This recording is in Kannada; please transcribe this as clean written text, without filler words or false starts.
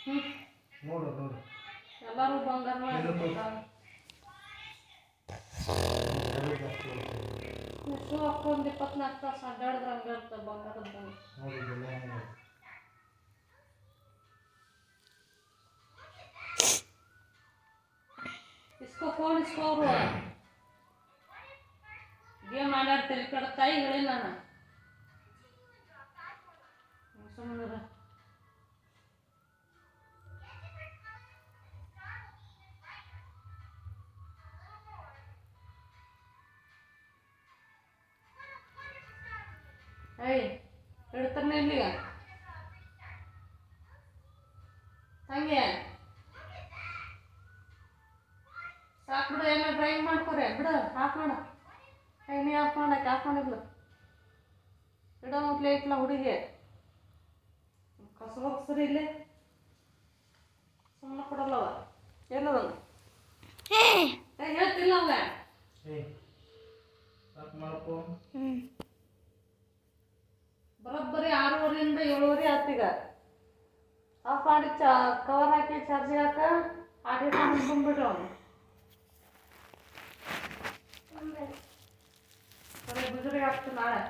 ಹ್ಞೂ ನೋಡು ನೋಡು ಎಲ್ಲರೂ ಬಂಗಾರ ಎಷ್ಟು ಹಾಕೊಂಡು 24 ತಾಸು ಅಡ್ಡಾಡಿದ್ರೆ ಹಂಗೆ ಇರ್ತದೆ ಬಂಗಾರದ ಇಸ್ಕೋ ಫೋನ್ ಇಸ್ಕೋ ಅವರು ಗೇಮ್ ಆಡಾಡ್ತೀರಿ ಕಡೆ ತಾಯಿ ಹೇಳಿ ನಾನು ಸುಮ್ಮನೆ ಏಯ್ ಇಡ್ತಾನೆ ಇಲ್ಲಿಗ ಹಂಗೆ ಸಾಕು ಬಿಡು ಏನೋ ಡ್ರೈವ್ ಮಾಡ್ಕೊರೆ ಬಿಡು ಆಫ್ ಮಾಡು ನೀ ಆಫ್ ಮಾಡಕ್ಕೆ ಆಫ್ ಮಾಡಿದ್ಲು ಇಡೋ ಮೊದಲೇ ಐತ್ಲ ಹುಡುಗಿ ಕಸಬ ಸರಿ ಇಲ್ಲಿ ಸುಮ್ಮನೆ ಕೊಡಲ್ಲವ ಎಲ್ಲದಲ್ಲ ಹೇಳ್ತಿಲ್ಲ ಅವ ಬರೋಬ್ಬರಿ 6:30ರಿಂದ 7:30 ಆತೀಗ ಆಫ್ ಮಾಡಿ ಕವರ್ ಹಾಕಿ ಚಾರ್ಜಿಗೆ ಹಾಕ ಆಟ ಬಂದ್ಬಿಟ್ರು ಅವನು ಸರಿ ಗುಜರಿಗೆ ಹಾಕ್ತು ನಾಳೆ